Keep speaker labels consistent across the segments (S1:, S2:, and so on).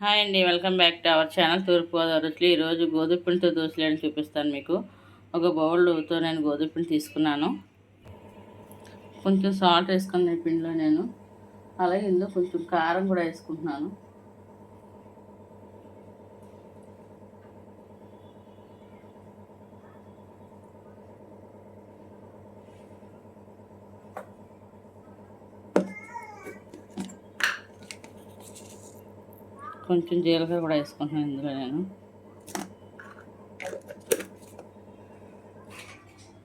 S1: Hi అండి, welcome back to our channel Thurpu Godavari రుచులు. ఈరోజు గోధుమ పిండితో దోశలని చూపిస్తాను మీకు. ఒక బౌల్తో నేను గోధుమ పిండి తీసుకున్నాను. కొంచెం సాల్ట్ వేసుకున్న పిండిలో నేను, అలాగే ఇందులో కొంచెం కారం కూడా వేసుకుంటున్నాను. కొంచెం జీలకర్ర కూడా వేసుకుంటున్నాను ఇందులో నేను.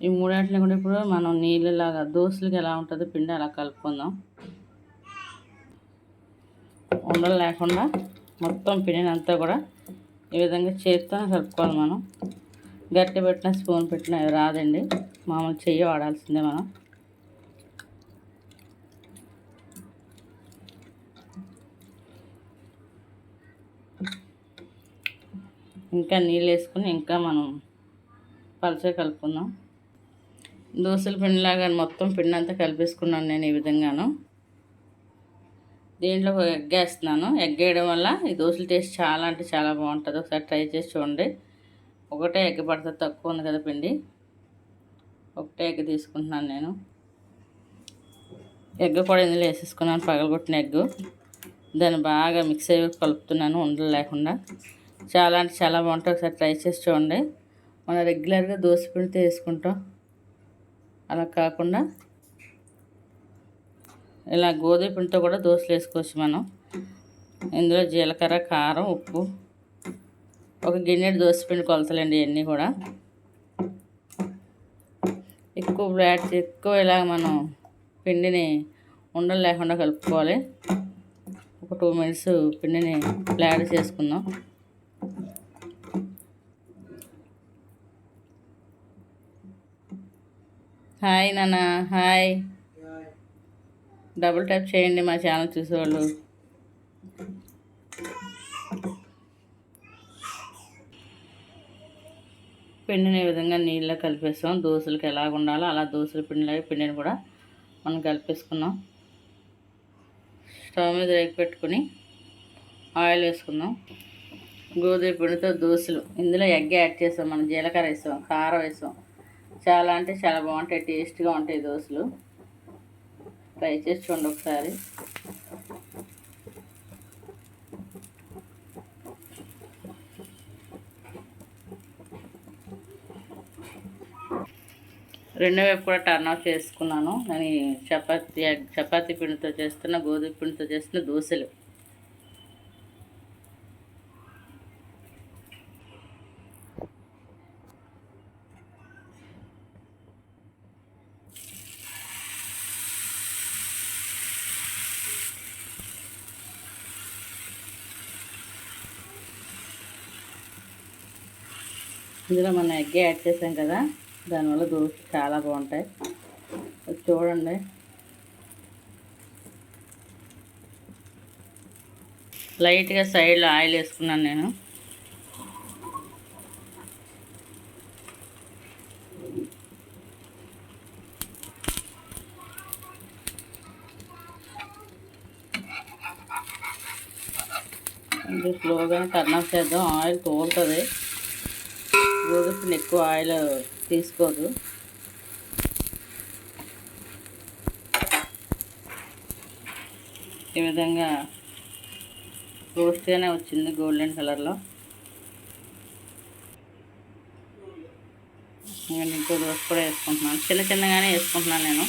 S1: ఈ మూడాటిని కూడా ఇప్పుడు మనం నీళ్ళలాగా దోశలకి ఎలా ఉంటుందో పిండి అలా కలుపుకుందాం. ఉండలు లేకుండా మొత్తం పిండిని అంతా కూడా ఈ విధంగా చేతితో కలుపుకోవాలి. మనం గట్టి పెట్టిన స్పూన్ పెట్టిన రాదండి, మామూలు చెయ్యి వాడాల్సిందే మనం. ఇంకా నీళ్ళు వేసుకుని ఇంకా మనం పలచగా కలుపుకుందాం. దోశల పిండిలాగా మొత్తం పిండి అంతా కలిపేసుకున్నాను నేను ఈ విధంగాను. దీంట్లో ఎగ్ వేస్తున్నాను. ఎగ్ వేయడం వల్ల ఈ దోశల టేస్ట్ చాలా అంటే చాలా బాగుంటుంది. ఒకసారి ట్రై చేసి చూడండి. ఒకటే ఎగ్ పడుతుంది, తక్కువ ఉంది కదా పిండి. ఒకటే ఎగ్ తీసుకుంటున్నాను నేను. ఎగ్ కూడా ఇందులో వేసేసుకున్నాను, పగలగొట్టిన ఎగ్. దాన్ని బాగా మిక్స్ అయ్యి కలుపుతున్నాను ఉండలు లేకుండా. చాలా అంటే చాలా బాగుంటుంది. ఒకసారి ట్రై చేసి చూడండి. మనం రెగ్యులర్గా దోశ పిండితో వేసుకుంటాం, అలా కాకుండా ఇలా గోధుమ పిండితో కూడా దోశలు వేసుకోవచ్చు మనం. ఇందులో జీలకర్ర, కారం, ఉప్పు, ఒక గిన్నెడు దోశ పిండి కొలతలండి ఇవన్నీ కూడా. ఎక్కువ ఇలా మనం పిండిని ఉండలు లేకుండా కలుపుకోవాలి. ఒక 2 minutes పిండిని ఫ్లాట్ చేసుకుందాం. హాయ్ నాన్న, హాయ్. డబుల్ ట్యాప్ చేయండి మా ఛానల్ చూసేవాళ్ళు. పిండిని ఈ విధంగా నీళ్ళలో కలిపేస్తాం. దోశలకి ఎలాగ ఉండాలో అలా దోశల పిండిని కూడా మనం కలిపేసుకున్నాం. స్టవ్ మీద రేగి పెట్టుకుని ఆయిల్ వేసుకుందాం. గోధుమ పిండితో దోశలు. ఇందులో ఎగ్ యాడ్ చేసాం, మనం జీలకర్ర వేసాం, కారం వేసాం. చాలా అంటే చాలా బాగుంటాయి, టేస్ట్గా ఉంటాయి దోశలు. ట్రై చేసి చూడండి ఒకసారి. రెండో వైపు కూడా టర్న్ ఆఫ్ చేసుకున్నాను. నేను చపాతీ పిండితో చేస్తున్న, గోధుమ పిండితో చేస్తున్న దోశలు. ఇందులో మనం ఎగ్ యాడ్ చేసాం కదా, దానివల్ల దోశ చాలా బాగుంటాయి. చూడండి. లైట్గా సైడ్లో ఆయిల్ వేసుకున్నాను నేను. ఇది స్లోగా టర్న్ ఆఫ్ చేద్దాం. ఆయిల్ తోలుతుంది. గోధుమ పిండి ఎక్కువ ఆయిల్ తీసుకోదు. ఈ విధంగా రోస్ట్గానే వచ్చింది, గోల్డెన్ కలర్లో. నేను ఇంకో దోశ కూడా వేసుకుంటున్నాను. చిన్నగానే వేసుకుంటున్నాను నేను,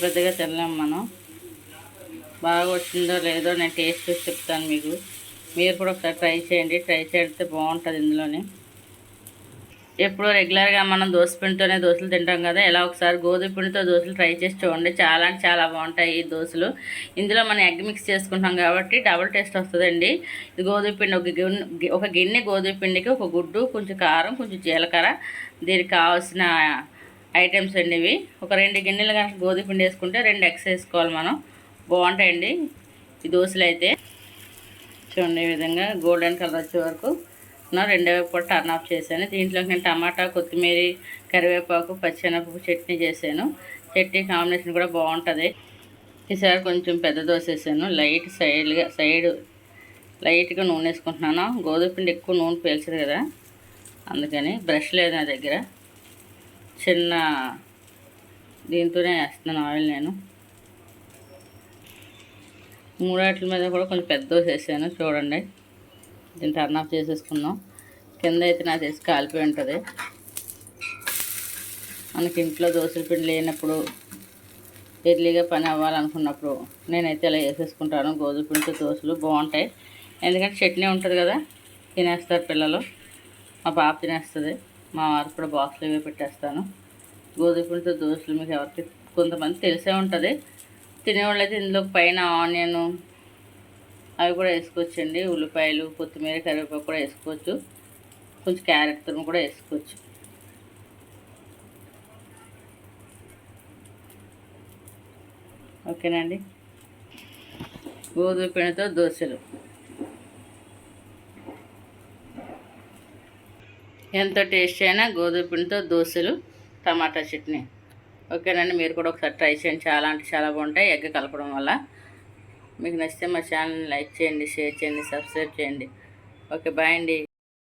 S1: పెద్దగా తెల్లాం మనం. బాగా వచ్చిందో లేదో నేను టేస్ట్ చూసి చెప్తాను మీకు. మీరు కూడా ఒకసారి ట్రై చేయండి. ట్రై చేస్తే బాగుంటుంది. ఇందులోనే ఎప్పుడూ రెగ్యులర్గా మనం దోశపిండితోనే దోశలు తింటాం కదా, ఇలా ఒకసారి గోధుమ పిండితో దోశలు ట్రై చేసి చూడండి. చాలా అంటే చాలా బాగుంటాయి ఈ దోశలు. ఇందులో మనం ఎగ్ మిక్స్ చేసుకుంటాం కాబట్టి డబుల్ టేస్ట్ వస్తుందండి. ఇది గోధుమ పిండి, ఒక గిన్నె గోధుమ పిండికి ఒక గుడ్డు, కొంచెం కారం, కొంచెం జీలకర్ర, దీనికి కావాల్సిన ఐటమ్స్ అండి ఇవి. ఒక 2 గిన్నెలు కనుక గోధుమ పిండి వేసుకుంటే 2 eggs వేసుకోవాలి మనం. బాగుంటాయండి ఈ దోశలు అయితే. చూడండి, ఈ విధంగా గోల్డెన్ కలర్ వచ్చే వరకు రెండో వైపు కూడా టర్న్ ఆఫ్ చేశాను. దీంట్లోకి నేను టమాటా, కొత్తిమీర, కరివేపాకు, పచ్చెనపప్పు చట్నీ చేశాను. చట్నీ కాంబినేషన్ కూడా బాగుంటుంది. ఈసారి కొంచెం పెద్ద దోశ వేసాను. లైట్ సైడ్ లైట్గా నూనె వేసుకుంటున్నాను. గోధుమ పిండి ఎక్కువ నూనె పీల్చదు కదా, అందుకని బ్రష్ లేదు నా దగ్గర. చిన్న దీంతోనే వేస్తున్నాను ఆయిల్. నేను మూడాట్ల మీద కూడా కొంచెం పెద్ద దోశ వేసాను చూడండి. దీన్ని టర్న్ ఆఫ్ చేసేసుకుందాం. కింద అయితే నాకు తెలిసి కాలిపోయి ఉంటుంది. మనకి ఇంట్లో దోశల పిండి లేనప్పుడు, ఎర్లీగా పని అవ్వాలనుకున్నప్పుడు నేనైతే ఇలా వేసేసుకుంటాను. గోధుమ పిండితో దోశలు బాగుంటాయి, ఎందుకంటే చట్నీ ఉంటుంది కదా, తినేస్తారు పిల్లలు. మా పాప తినేస్తుంది, మా వారికి కూడా బాక్స్లో ఇవే పెట్టేస్తాను. గోధుమ పిండితో దోశలు మీకు ఎవరికి కొంతమంది తెలిసే ఉంటుంది. తినేవాళ్ళు అయితే ఇందులో పైన ఆనియన్ అవి కూడా వేసుకోవచ్చండి. ఉల్లిపాయలు, కొత్తిమీర, కరివేపాకు కూడా వేసుకోవచ్చు. కొంచెం క్యారెట్ తురుము కూడా వేసుకోవచ్చు. ఓకేనండి. గోధుమ పిండితో దోశలు ఎంతో టేస్ట్ అయినా గోధుమ పిండితో దోశలు, టమాటా చట్నీ. ఓకేనండి, మీరు కూడా ఒకసారి ట్రై చేయండి. చాలా అంటే చాలా బాగుంటాయి ఎగ్ కలపడం వల్ల. మీకు నచ్చితే మా ఛానల్ని లైక్ చేయండి, షేర్ చేయండి, సబ్స్క్రైబ్ చేయండి. ఓకే, బాయ్ అండి.